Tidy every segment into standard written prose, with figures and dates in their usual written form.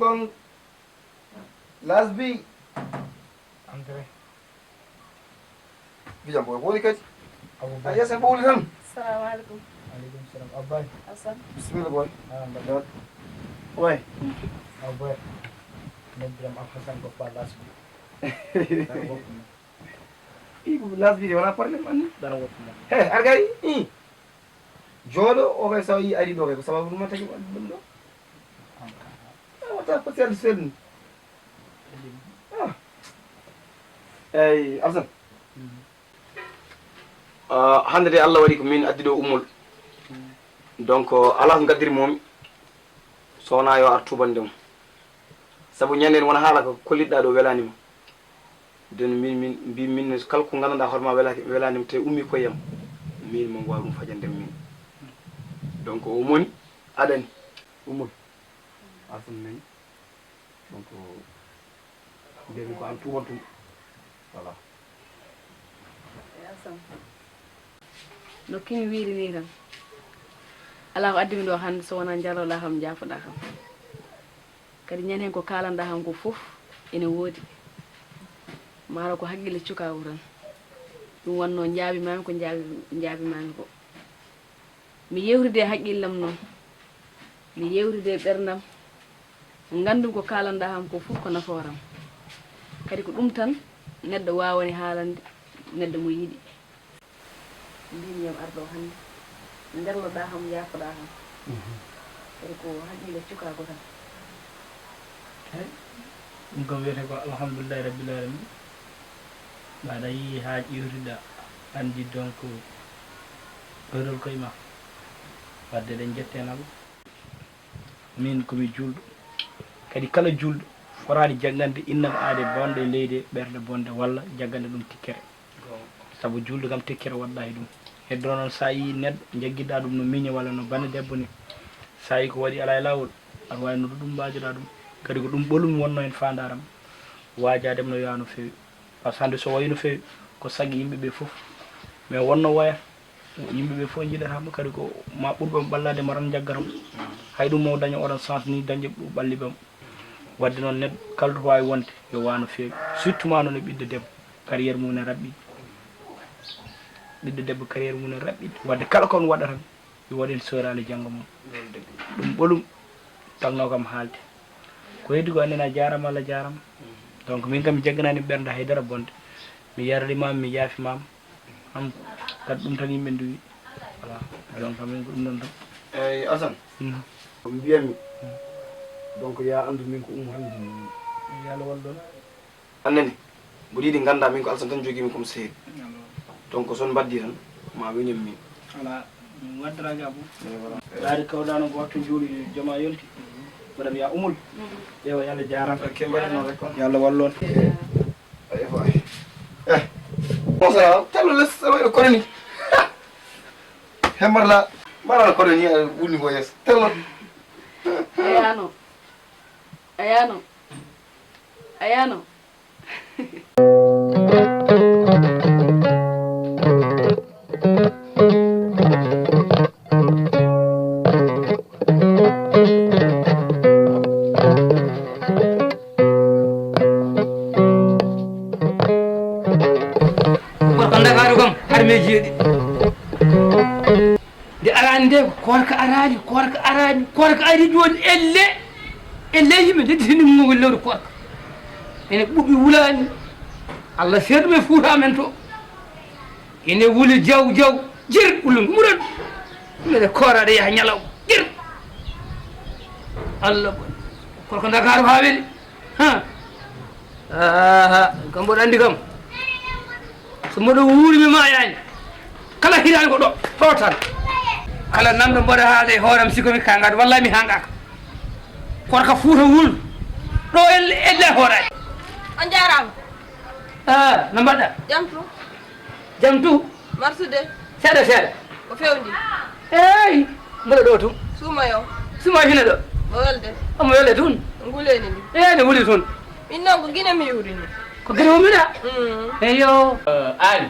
Kong last be Andre bijam boy boli kati aya sen boli tan assalamu alaikum alaikum salam abay asan bismillah boy badot way abay nebram afasan ko pa last be ibu last be wala problem an dara wot mo he argay jodo o kay sawi ari do kay ko sababu ma tagi dum do wata ko sel sel ay arsan hande Allah wadi ko min addi do umul donc ala ngadir mom sona yo artubandem sabu ñanden wona hala ko kolidda do welani mo den min kal ko nganda horma welani te ummi ko yam min mo wawu fajande min donc o moni adani umul arsan men donc ndemi ko am tubantum voilà asan no kini wiiri ni tan ala ko addimi do hande so wona jarrola kam jafuda kam kadi ñan hen ko kalanda ham ko fof ene woodi maro ko haqqille cuka wuran dum wonno jaabi mami ko jaabi mami ko mi yewride haqqillam non mi yewride berdam ngandum ko kalanda ham ko fof ko naforam kadi ko dum tan neddo wawani haalande neddo mo yidi mbimi yam ardo hande nderloda ham yafoda ham kadi ko haqqille cuka ko tan ɗum kam wiyete ko alhamdulillahi rabbil alamin mbaɗa yi ha ƴiwrida andi donc ɓeɗol koye ma wadde ɗen jettenamo min komi julɗo kadi kala julɗo forani jaggande innal aade bonde leydi ɓerde bonde walla jaggande ɗum tikkere saabu julɗo kam tikkere waɗɗa e ɗum heddo noon sa yi neɗɗo jagguiɗa ɗum no miña walla no bane debbo ni sa yi ko waɗi ala e lawol aɗa wawi no ɗum mbajoɗa ɗum kadi ko ɗum ɓolum wonno hen fandaram wajadem no yaha no fewi par ce que hande so wayi no fewi ko sagui yimɓeɓe foof mais wonno waya yimɓeɓe foof jiɗatamo kadi ko ma ɓurɓam ɓallade maran jaggatam hay ɗum mo daña oɗon sens ni dañde ɓalli ɓam wadde noon neɗɗo kala to wawi wonde yo wa no fewi surtout ma noon e ɓiɗɗo debbo carriére mum ne raɓɓiɗi ɓiɗɗo debbo carriére mum ne raɓɓiɗi wadde kala kon waɗa tan yo waɗen sorale janggo mum ɗum ɓolum tagno kam haalde ko heddi ko annena jarama Allah jarama donc min kam mi jagganani ɓernde haydara bonde mi yarlimama mi yaafimama am kadi ɗum tan yimɓe nduwi voilà donc min ko ɗum ɗon tan eyyi Assane ko mbiyami donc ya andu min ko hande yalla wal ɗon annene mboɗo yiiɗi ganda min ko Alassane tan jogimi comme seeri donc son mbaddi tan ma winim min voilà min waddaraga abou laari kawɗano ko wattu juuɗi jooma yonti madame ya umul ƴeewa yalla jarama yalla wallon mosala talo les waɗa kono ni hemmarla mbaɗaɗa kono ni a wulni ko yeeso tello ayano de arani nde korka ari joni elle yimɓe dedditini mugol lewru korka ene ɓuuɓi wulani Allah seeɗu ɓe fuuta men to ene wuli jaw jir ulum muran mede koorade yaha ñalaw jir Allah korko Dakaru ha weli kam mboɗo andi kam so mboɗo wuurimi ma yani kala hirani ko ɗo tan kala namdo mboɗo haalde e hooram sikomi kangade wallahi mi hangaka korka Fuuta wul ɗo elle hoorani on jarama no mbaɗɗa jam tu marsude seeɗa ko fewndi eyi mboɗo ɗo tum suumayo suma hina ɗo o welde omo welde tun nguleni ndi ne wuli tun min noon ko guine mi yurini ko gene womiɗa eyo Ali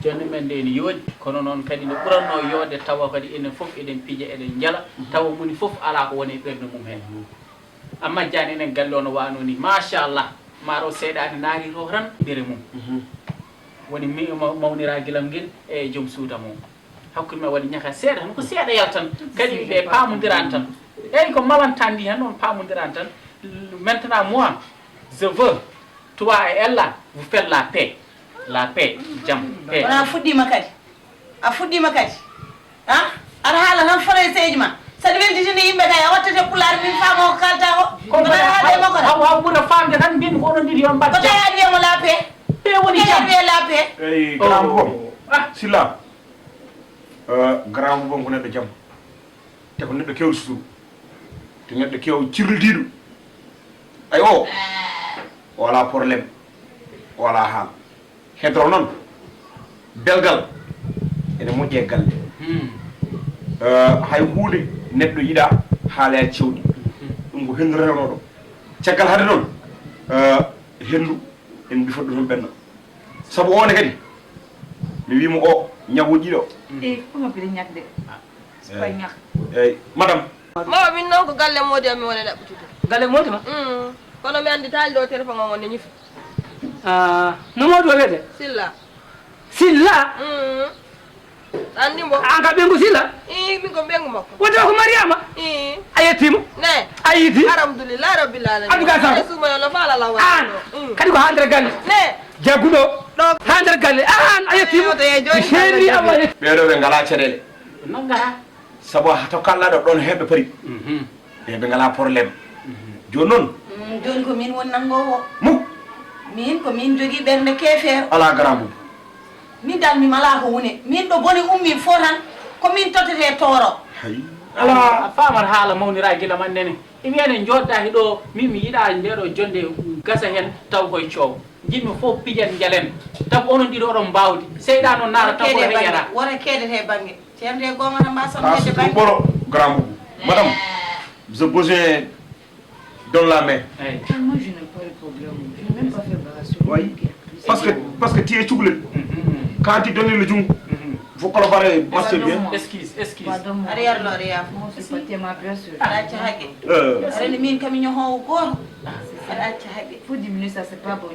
jonde men nde ne yoodi kono noon kadi nde ɓuranno yoode tawa kadi enen fof eɗen pija eɗen jala tawa moni fof ala ko woni e ɓerde mum hen amma jani enen galle o no wano ni machallah maaro seeɗade naari to tan ndere mum woni mi mawnira guilam guel e joom suuda mum hakkude men waɗi ñaka seeɗa tan ko seeɗa yal tan kadi ɓe pamodiran tan eyyi ko malantandi hen noon pamodiran tan maintenant moi je veux toi et elle vous faites la paix jam paix wona fuɗɗima kadi a fuɗɗima kadi aɗa haala tan français ma saɗa welditini yimɓe kay a wattete pulaar min faama ko kalta ko mbaɗa haalde makko haw ɓuura famde tan mbimi ko oɗon ɗiɗi yon mbaɗ ko tawi aɗa wiyamo la paix ɓe woni jam wiye la paix eyi grand boubon silla grand boubon ko neɗɗo jam te ko neɗɗo kewɗo suturu te neɗɗo kew cirlitiɗo ay o wala probléme wala haal hedoro noon belgal ene moƴƴe e galle hay hunde neɗɗo yiɗa haala cewɗi ɗum ko hendu rewno ɗo caggal hade noon hendu en bifat ɗum ɓenna saabu one kadi mi wimo o ñaguji ɗo kono mbiɗa ñakde koye ñak eyyi madame mawa min noon ko galle modi am mi woni ɗaɓɓutude galle modi ma kono mi andi taali ɗo téléphone o ngonde ñifi no modi o wiyete silla andi mbo an ka ɓengu silla min ko ɓengu makko wonde ko mariama a yettima ne a yiiti alhamdulillah rabbil alamin abdou ga sumayo no faala lawa an kadi ko ha nder galle ne jagguɗo ha nder galle an a yettima seeri ama ɓeɗo ɓe ngala caɗele noon gara saabu to kallaɗo ɗon heɓɓe paari ɓe ngala probléme joni noon joni ko min woni nangowo muk min ko min jogui ɓernde keefeero ala grand boubou min dal mi mala ko woni min ɗo boni ummi fo tan ko min totete tooro ala famata haala mawnira guila man nene imi enen joɗɗaki ɗo min mi yiiɗa ndeɗo jonde gasa hen taw koye coow jinmi fof pijen jalen taw onon ɗiɗo oɗon mbawdi seyɗa noon naata taw ko heƴata wona keedete banggue ceerde gongata mbasanede banggue ɓoro grand boubou madame j'ai besoin dans la main Moi, je n'ai pas de problème. Je n'ai même pas fait barrage. oui parce que tu es cuglel quand tu donnes le jungle faut collaborer marcher bien excuse aɗa yarlo aɗa yaafo Moi, c'est pas tes ma personne. aɗa acca haqqe aɗani min kami ñohowo goto aɗa acca haqqe Faut diminuer ça, c'est pas bon.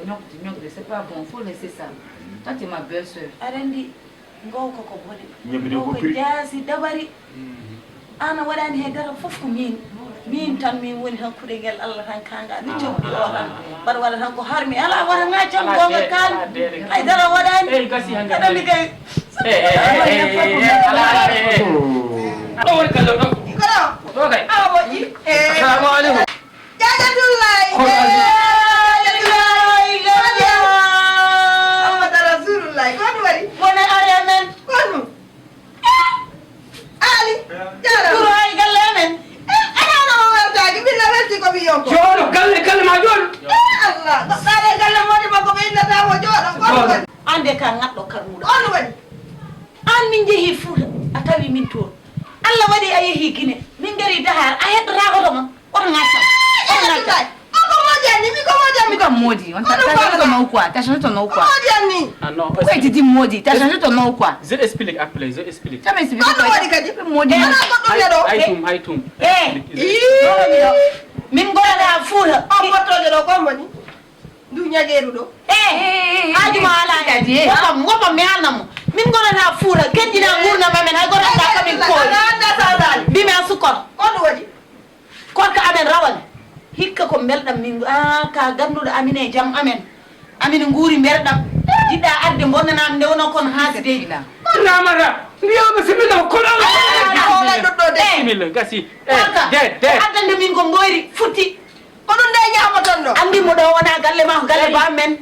C'est pas bon. Faut laisser ça. Toi, tu es ma belle-sœur. aɗa andi gow koko boɗe ñebbe gow ko ko piri jaasi dabari an a waɗani he dara fof ko min tan min woni tan kuɗe guel Allah tan kangaɗo jawɗi o tan mbaɗa waɗa tan ko harmi ala waɗa gaccam gonga kalmi haydara waɗani eyyi gasi han aɗandi kay ɗo woni galle ɗo ɗo kay awa moƴƴi assalamu aleykum jagatullahi amada rasulullahi kono waɗi wona are men kono ali ɓuro hay galle men anano weltaki minno welti komi yonko jooɗo galle ma jooɗo allah goɗɗaɗe galle modi makko ɓe innatamo jooɗo kono waɗi ande ka ŋaɗɗo karmuɗo kono waɗi an min jeehi Fuuta a tawi min toon Allah waɗi a yeehi Guinée min gari Dakar a heɗɗotako to mon oto gaccam ko moƴƴanni mi ko moƴƴanmi Pourquoi maudit? T'as changé ton nom ou quoi? T'as changé ton nom ou quoi? moƴƴanni ah non Pourquoi tu dis maudit? T'as changé ton nom ou quoi? je explique après je explique Ça m'explique. kono waɗi kadi Maudit. ana goɗɗum neɗo haytum min gorata Fuuta on bottoje ɗo komboni ndu ñagueru ɗo hajuma ala gopam mi halnamo min gorata Fuuta keddina gurdam amen hay gorata kamin kooli andasasali mbimi a sukkor kono waɗi korka amen rawane hikka ko belɗam min ka ganduɗo amin e jaam amen guuri berɗam jiɗɗa adde bonnanam nde wono kono haasideji ramata ndiya bisimilla kono bisimilla gasi addande min ko mboyri futti ko ɗum nde ñamaton ɗo andi mo ɗo wona galle ma ko galle ba men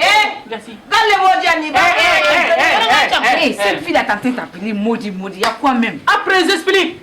gasi galle woodi anni ba Cette fille a tenté d'appeler maudit, il y a quoi même? après j'explique